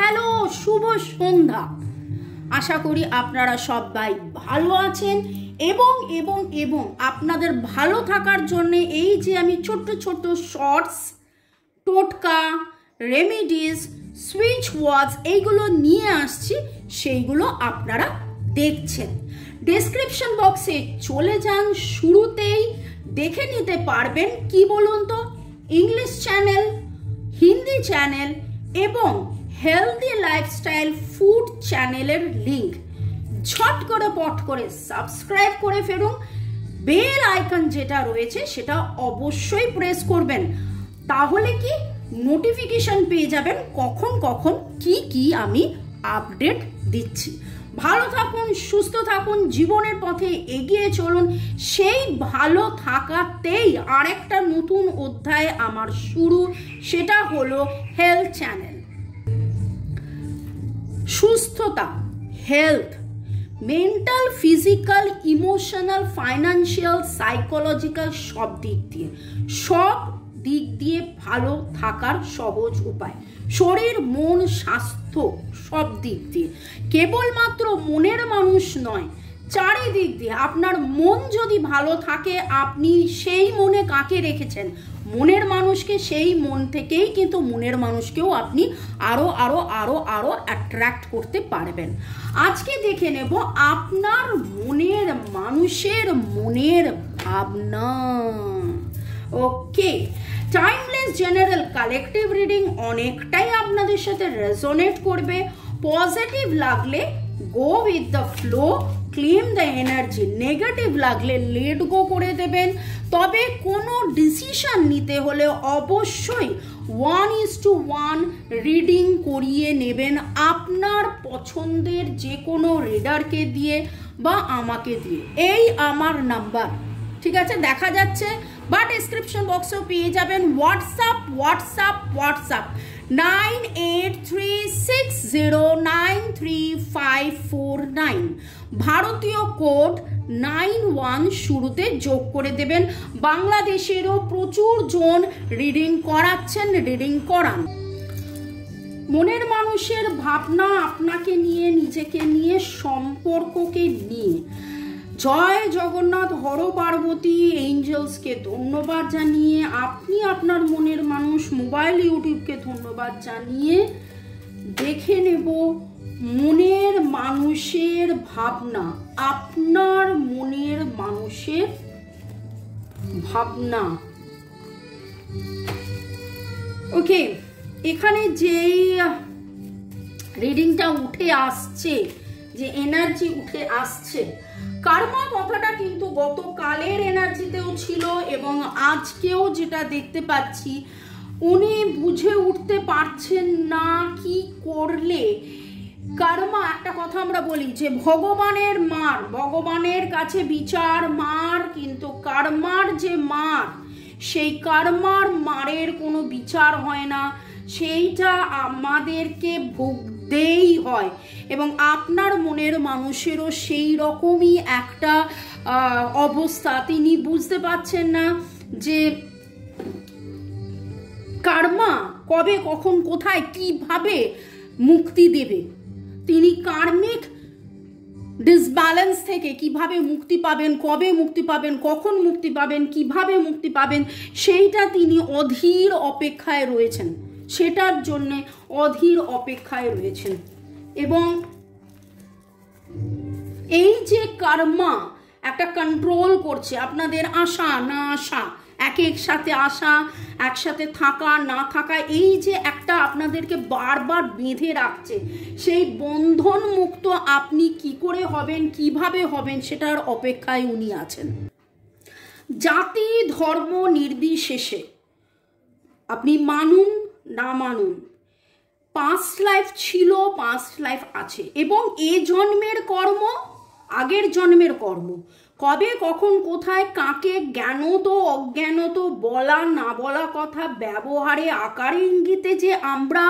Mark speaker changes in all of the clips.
Speaker 1: Hello, শুভ সন্ধ্যা। আশা করি আপনারা সবাই ভালো আছেন এবং এবং এবং আপনাদের ভালো থাকার জন্য এই যে আমি ছোট্ট ছোট্ট শর্টস, টোটকা, রেমিডিস, সুইচ ওয়ার্ডস এইগুলো নিয়ে আসছি, সেইগুলো আপনারা দেখছেন। ডেসক্রিপশন বক্সে চলে যান, শুরুতেই দেখে নিতে পারবেন কি বলুন তো, ইংলিশ চ্যানেল, হিন্দি চ্যানেল এবং হেলদি লাইফস্টাইল ফুড চ্যানেলের লিঙ্ক। ঝট করে পট করে সাবস্ক্রাইব করে ফেলুন। বেল আইকন যেটা রয়েছে সেটা অবশ্যই প্রেস করবেন, তাহলে কি নোটিফিকেশন পেয়ে যাবেন কখন কখন কি কি আমি আপডেট দিচ্ছি। ভালো থাকুন, সুস্থ থাকুন, জীবনের পথে এগিয়ে চলুন। সেই ভালো থাকাতেই আরেকটা নতুন অধ্যায় আমার শুরু, সেটা হলো হেলথ চ্যানেল। সুস্থতা, health, mental, physical, emotional, financial, psychological, সব দিক দিয়ে ভালো থাকার সহজ উপায়। শরীর, মন, স্বাস্থ্য সব দিক দিয়ে, কেবলমাত্র মনের মানুষ নয়, চারিদিক দিয়ে। আপনার মন যদি ভালো থাকে, আপনি সেই মনে কাকে রেখেছেন, মনের মানুষকে, সেই মন থেকেই কিন্তু মনের মানুষকেও আপনি আরো আরো আরো আরো অ্যাট্রাক্ট করতে পারবেন। আজকে দেখে নেব আপনার মনের মানুষের মনের ভাবনা। ওকে, টাইমলেস জেনারেল কালেকটিভ রিডিং অনেকটাই আপনাদের সাথে রেজোনেট করবে। পজিটিভ লাগলে go with the flow, claim the energy. Negative লাগলে লেট গো করে দেবেন। তবে কোনো ডিসিশন নিতে হলে অবশ্যই 1:1 রিডিং করিয়ে নেবেন আপনার পছন্দের যে কোনো রিডারকে দিয়ে বা আমাকে দিয়ে। এই আমার নাম্বার, ঠিক আছে, দেখা যাচ্ছে বা ডেসক্রিপশন বক্সেও পেয়ে যাবেন। হোয়াটসঅ্যাপ 9836093549, ভারতীয় কোড 91 শুরুতে যোগ করে দেবেন। বাংলাদেশেরও প্রচুর জন রিডিং করাচ্ছেন, রিডিং করান। মনের মানুষের ভাবনা আপনাকে নিয়ে, নিজেকে নিয়ে, সম্পর্ককে নিয়ে। জয় জগন্নাথ, হর পার্বতী, এঞ্জেলসকে ধন্যবাদ জানিয়ে, আপনি আপনার মনের মানুষ মোবাইল ইউটিউবকে ধন্যবাদ জানিয়ে দেখে নেব মনের মানুষের ভাবনা। আপনার মনের মানুষের ভাবনা। ওকে, এখানে যেই রিডিংটা উঠে আসছে, যে এনার্জি উঠে আসছে, কার্মা কথাটা কিন্তু গতকালের এনার্জিতেও ছিল এবং আজকেও যেটা দেখতে পাচ্ছি, উনি বুঝে উঠতে পারছেন না কি করলে কার্মা। একটা কথা আমরা বলি যে ভগবানের মার, ভগবানের কাছে বিচার মার, কিন্তু কার্মার যে মার, সেই কার্মার মারের কোনো বিচার হয় না, সেইটা আমাদেরকে ভুগতেই হয়। এবং আপনার মনের মানুষেরও সেই রকমই একটা অবস্থা। তিনি বুঝতে পারছেন না যে কার্মা কবে, কখন, কোথায়, কিভাবে মুক্তি দেবে। তিনি কার্মিক ডিসব্যালেন্স থেকে কিভাবে মুক্তি পাবেন, কবে মুক্তি পাবেন, কখন মুক্তি পাবেন, কিভাবে মুক্তি পাবেন, সেইটা তিনি অধীর অপেক্ষায় রয়েছেন, সেটার জন্যে অধীর অপেক্ষায় রয়েছেন। এবং এই যে কর্মা একটা কন্ট্রোল করছে আপনাদের আশা না আশা, এক সাথে আসা, একসাথে থাকা না থাকা, এই যে একটা আপনাদেরকে বারবার বেঁধে রাখছে, সেই বন্ধন মুক্ত আপনি কি করে হবেন, কিভাবে হবেন, সেটার অপেক্ষায় উনি আছেন। জাতি ধর্ম নির্বিশেষে আপনি মানুন না মানুন, পাস্ট লাইফ ছিল, পাস্ট লাইফ আছে, এবং এ জন্মের কর্ম আগের জন্মের কর্ম। কবে, কখন, কোথায়, কাকে জ্ঞানত অজ্ঞানত, বলা না বলা কথা, ব্যবহারে, আকারে, ইঙ্গিতে যে আমরা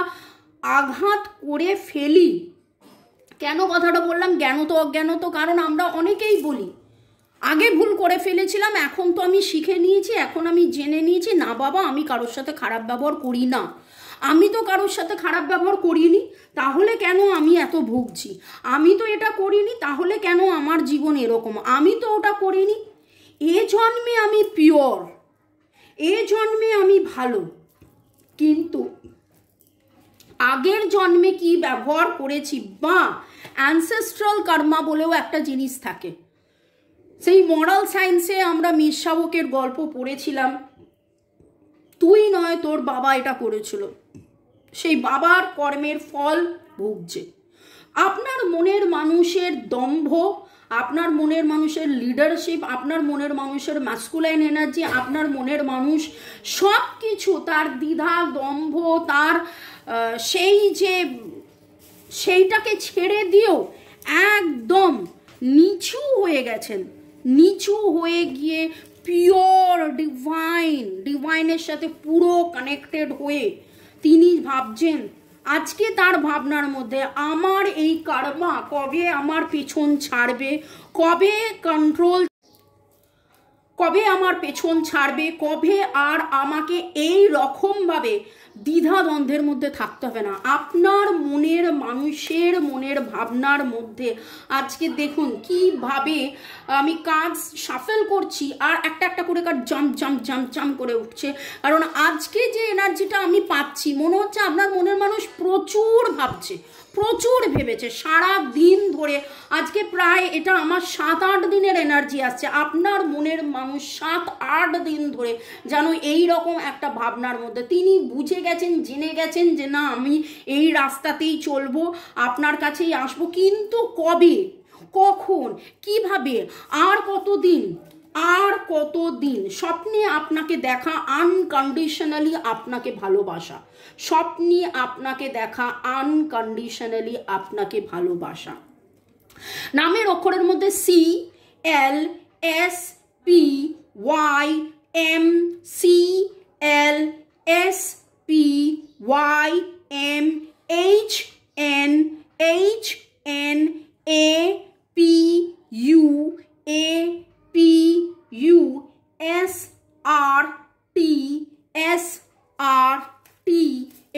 Speaker 1: আঘাত করে ফেলি। কেন কথাটা বললাম জ্ঞানত অজ্ঞানত? কারণ আমরা অনেকেই বলি আগে ভুল করে ফেলেছিলাম, এখন তো আমি শিখে নিয়েছি, এখন আমি জেনে নিয়েছি, না বাবা আমি কারোর সাথে খারাপ ব্যবহার করি না। আমি তো কারোর সাথে খারাপ ব্যবহার করিনি, তাহলে কেন আমি এত ভুগছি? আমি তো এটা করিনি, তাহলে কেন আমার জীবন এরকম? আমি তো ওটা করিনি। এ জন্মে আমি পিওর, এ জন্মে আমি ভালো, কিন্তু আগের জন্মে কি ব্যবহার করেছি, বা অ্যানসেস্ট্রাল কর্মা বলেও একটা জিনিস থাকে। সেই মরাল সায়েন্সে আমরা মীর শাবকের গল্প পড়েছিলাম, তুই নয় তোর বাবা এটা করেছিল, সেই বাবার কর্মের ফল ভুগছে। আপনার মনের মানুষের দম্ভ, আপনার মনের মানুষের লিডারশিপ, আপনার মনের মানুষের ম্যাসকুলাইন এনার্জি, আপনার মনের মানুষ সব কিছু, তার দ্বিধা দম্ভ, তার সেইটাকে ছেড়ে দিয়েও একদম নিচু হয়ে গেছেন, নিচু হয়ে গিয়ে পিওর ডিভাইনের সাথে পুরো কানেক্টেড হয়ে তিনি ভাবছেন, আজকে তার ভাবনার মধ্যে আমার এই কর্মা কবে আমার পেছন ছাড়বে, কবে আমার পেছন ছাড়বে, কবে আর আমাকে এই রকমভাবে দ্বিধাদ্বন্দ্বের মধ্যে থাকতে হবে না। আপনার মনের মানুষের মনের ভাবনার মধ্যে আজকে দেখুন কিভাবে আমি কাজ শাফেল করছি আর একটা একটা করে কাজ জাম্প করে উঠছে। কারণ আজকে যে এনার্জিটা আমি পাচ্ছি, মনে হচ্ছে আপনার মনের মানুষ প্রচুর ভাবছে, প্রচুর ভেবেছে সারা দিন ধরে। আজকে প্রায় এটা আমার 7-8 দিনের এনার্জি আসছে। আপনার মনের মানুষ 7-8 দিন ধরে যেন এই রকম একটা ভাবনার মধ্যে, তিনি বুঝে গেছেন, জেনে গেছেন যে না আমি এই রাস্তাতেই চলবো, আপনার কাছেই আসবো, কিন্তু কবে, কখন, কিভাবে, আর কতদিন, আর কতদিন। স্বপ্নে আপনাকে দেখা, আনকন্ডিশনালি আপনাকে ভালোবাসা, স্বপ্নে আপনাকে দেখা, আনকন্ডিশনালি আপনাকে ভালোবাসা। নামের অক্ষরের মধ্যে CLSPYM, CLSPYM, HNAPUSRT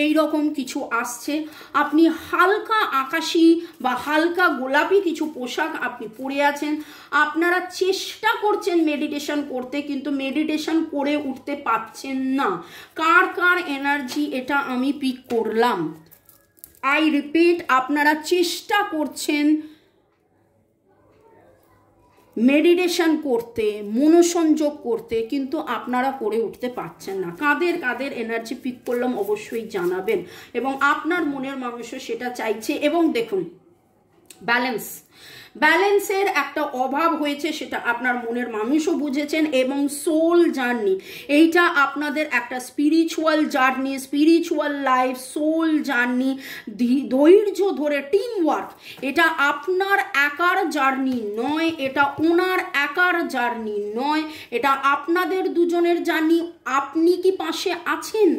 Speaker 1: এইরকম কিছু আসছে। আপনি হালকা আকাশি বা হালকা গোলাপি কিছু পোশাক আপনি পরে আছেন। আপনারা চেষ্টা করছেন মেডিটেশন করতে, কিন্তু মেডিটেশন করে উঠতে পারছেন না। কার কার এনার্জি এটা আমি পিক করলাম? আই রিপিট, আপনারা চেষ্টা করছেন মেডিটেশন করতে, মনোসংযোগ করতে, কিন্তু আপনারা করে উঠতে পারছেন না। কাদের কাদের এনার্জি পিক করলাম অবশ্যই জানাবেন, এবং আপনার মনের মানুষও সেটা চাইছে। এবং দেখুন ব্যালেন্সের একটা অভাব হয়েছে, সেটা আপনার মনের মানুষও বুঝেছেন। এবং সোল জার্নি, এইটা আপনাদের একটা spiritual journey, spiritual life, soul journey, ধৈর্য ধরে টিম ওয়ার্ক। এটা আপনার একার জার্নি নয়, এটা ওনার একার জার্নি নয়, এটা আপনাদের দুজনের জার্নি। আপনি কি পাশে আছেন?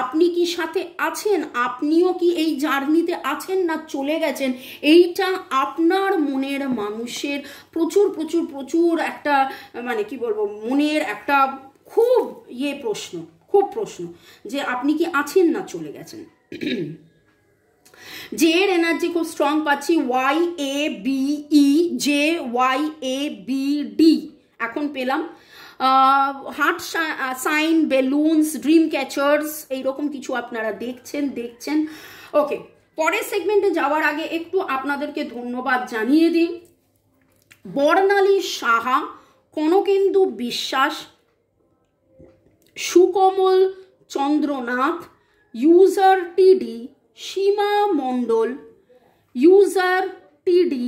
Speaker 1: আপনি কি সাথে আছেন? আপনিও কি এই জার্নিতে আছেন না চলে গেছেন? এইটা আপনার মনের মানুষের প্রচুর প্রচুর প্রচুর একটা মানে কি বলবো, মনের একটা খুব প্রশ্ন যে আপনি কি আছেন না চলে গেছেন। যে এর এনার্জি খুব স্ট্রং পাচ্ছি, YABEJYABD এখন পেলাম। হার্ট সাইন, বেলুনস, ড্রিম ক্যাচার্স এইরকম কিছু আপনারা দেখছেন। ওকে, পরের সেগমেন্টে যাওয়ার আগে একটু আপনাদেরকে ধন্যবাদ জানিয়ে দিই। বর্ণালী সাহা, কনকেন্দু বিশ্বাস, সুকমল চন্দ্রনাথ, ইউজার টিডি, সীমা Mondal, user TD,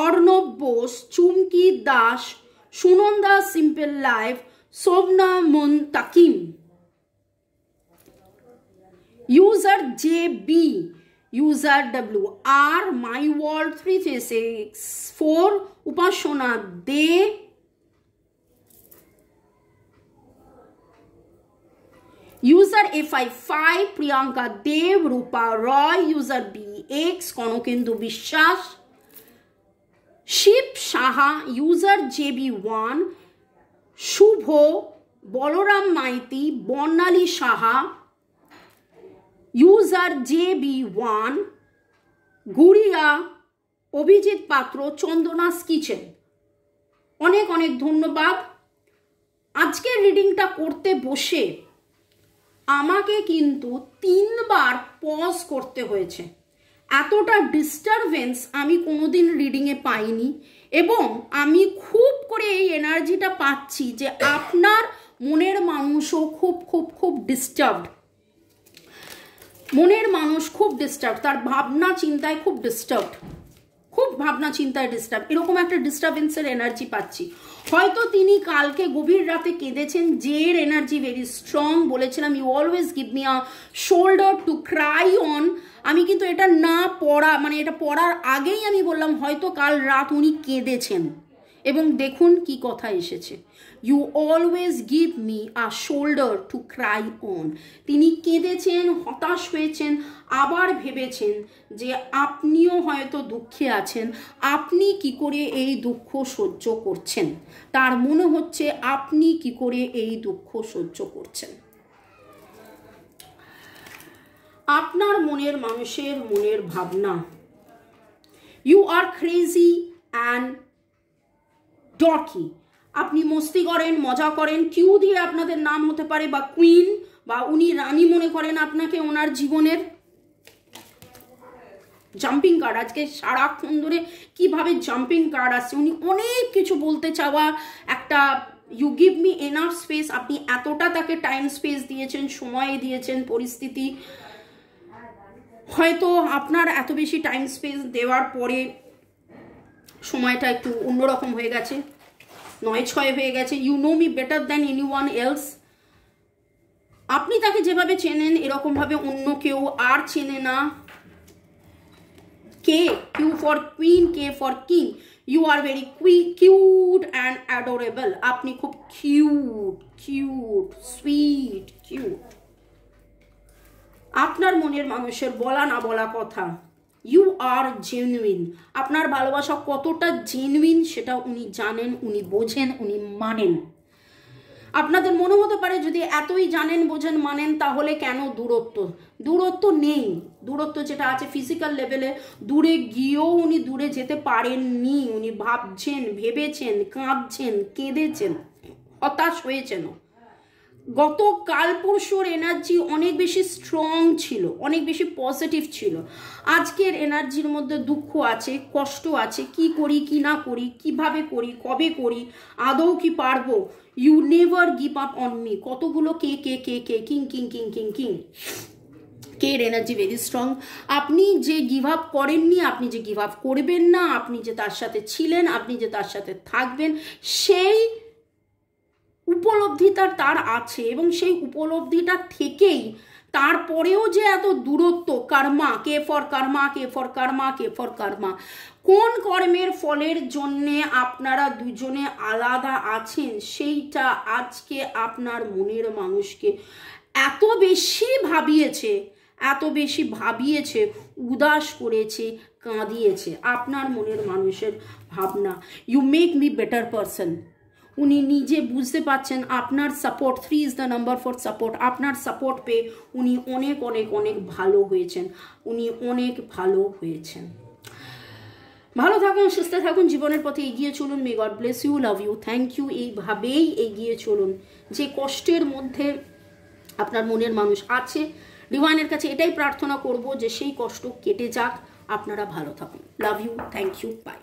Speaker 1: Arnab Bose, Chumki Das, Sunanda simple life, Shobhana Muntakim, user JB, user WR, my world 3364, Upasana De, user A55, Priyanka Deb, Rupa Roy, user BX, Kanakendu Biswas, Shiv Saha, user JB1, Shubho, Balaram Maity, Barnali Saha, user JB1, Guriya, Abhijit Patra, Chandana's kitchen, অনেক অনেক ধন্যবাদ। আজকের রিডিংটা করতে বসে আমাকে কিন্তু 3 বার পজ করতে হয়েছে। এতটা ডিস্টারবেন্স আমি কোনোদিন রিডিংয়ে পাইনি, এবং আমি খুব করে এই এনার্জিটা পাচ্ছি যে আপনার মনের মানুষও খুব খুব খুব ডিস্টার্বড। মনের মানুষ খুব ডিস্টার্ব, তার ভাবনা চিন্তায় খুব ডিস্টার্বড, খুব ভাবনা চিন্তায় ডিস্টার্ব, এরকম একটা ডিস্টারবেন্সের এনার্জি পাচ্ছি। হয়তো তিনি কালকে গভীর রাতে কেঁদেছেন, জের এনার্জি ভেরি স্ট্রং। বলেছিলাম you always give me a shoulder to cry on. আমি কিন্তু এটা না পড়া, মানে এটা পড়ার আগেই আমি বললাম হয়তো কাল রাত উনি কেঁদেছেন, এবং দেখুন কি কথা এসেছে, you always give me a shoulder to cry on. তিনি কেঁদেছেন, হতাশ হয়েছেন, আবার ভেবেছেন যে আপনিও হয়তো দুঃখে আছেন, আপনি কি করে এই দুঃখ সহ্য করছেন। তার মনে হচ্ছে আপনি কি করে এই দুঃখ সহ্য করছেন। আপনার মনের মানুষের মনের ভাবনা, ইউ আর ক্রেজি অ্যান্ড ডর্কি। আপনি মস্তি করেন, মজা করেন, কিউ দিয়ে আপনাদের নাম হতে পারে, বা কুইন, বা উনি রানী মনে করেন আপনাকে ওনার জীবনের। জাম্পিং কার্ড আজকে সারাক্ষণ ধরে কিভাবে জাম্পিং কার্ড আসছে, উনি অনেক কিছু বলতে চাওয়া একটা, you give me enough space. আপনি এতটা তাকে টাইম স্পেস দিয়েছেন, সময় দিয়েছেন, পরিস্থিতি হয়তো আপনার এত বেশি টাইম স্পেস দেওয়ার পরে সময়টা একটু অন্যরকম হয়ে গেছে, 9-6 হয়ে গেছে। You know me better than anyone else. আপনি তাকে যেভাবে চেনেন এরকমভাবে অন্য কেউ আর চেনে না। K, Q for queen, K for king. You are very cute and adorable. আপনি খুব কিউট, কিউট, সুইট, কিউট। আপনার মনের মানুষের বলা না বলা কথা, ইউ আর জেনুইন। আপনার ভালোবাসা কতটা জেনুইন সেটা উনি জানেন, উনি বোঝেন, উনি মানেন। আপনাদের মনে হতে পারে যদি এতই জানেন, বোঝেন, মানেন, তাহলে কেন দূরত্ব? দূরত্ব নেই। দূরত্ব যেটা আছে ফিজিক্যাল লেভেলে, দূরে গিয়েও উনি দূরে যেতে পারেননি। উনি ভাবছেন, ভেবেছেন, কাঁদছেন, কেঁদেছেন, হতাশ হয়েছেন। গত কাল পরশুর এনার্জি অনেক বেশি স্ট্রং ছিল, অনেক বেশি পজিটিভ ছিল। আজকের এনার্জির মধ্যে দুঃখ আছে, কষ্ট আছে, কি করি কি না করি, কিভাবে করি, কবে করি, আদৌ কি পারবো। You never give up on me. কতগুলো K K K K, king king king king king. কের এনার্জি ভেরি স্ট্রং। আপনি যে গিভ আপ করেননি, আপনি যে গিভ আপ করবেন না, আপনি যে তার সাথে ছিলেন, আপনি যে তার সাথে থাকবেন, সেই উপলব্ধিটা তার আছে, এবং সেই উপলব্ধিটা থেকেই তারপরেও যে এত দূরত্ব, karma, K for karma, K for karma, K for karma. কোন কর্মের ফলের জন্যে আপনারা দুজনে আলাদা আছেন সেইটা আজকে আপনার মনের মানুষকে এত বেশি ভাবিয়েছে, এত বেশি ভাবিয়েছে, উদাস করেছে, কাঁদিয়েছে। আপনার মনের মানুষের ভাবনা, you make me better person. উনি নিজে বুঝতে পারছেন আপনার support, 3 is the number for support. আপনার সাপোর্ট পেয়ে উনি অনেক অনেক অনেক ভালো হয়েছেন, উনি অনেক ভালো হয়েছেন। ভালো থাকুন, সুস্থ থাকুন, জীবনের পথে এগিয়ে চলুন। May God bless you, love you, thank you. এইভাবেই এগিয়ে চলুন। যে কষ্টের মধ্যে আপনার মনের মানুষ আছে, ডিভাইনের কাছে এটাই প্রার্থনা করব যে সেই কষ্ট কেটে যাক। আপনারা ভালো থাকুন। Love you, thank you, by.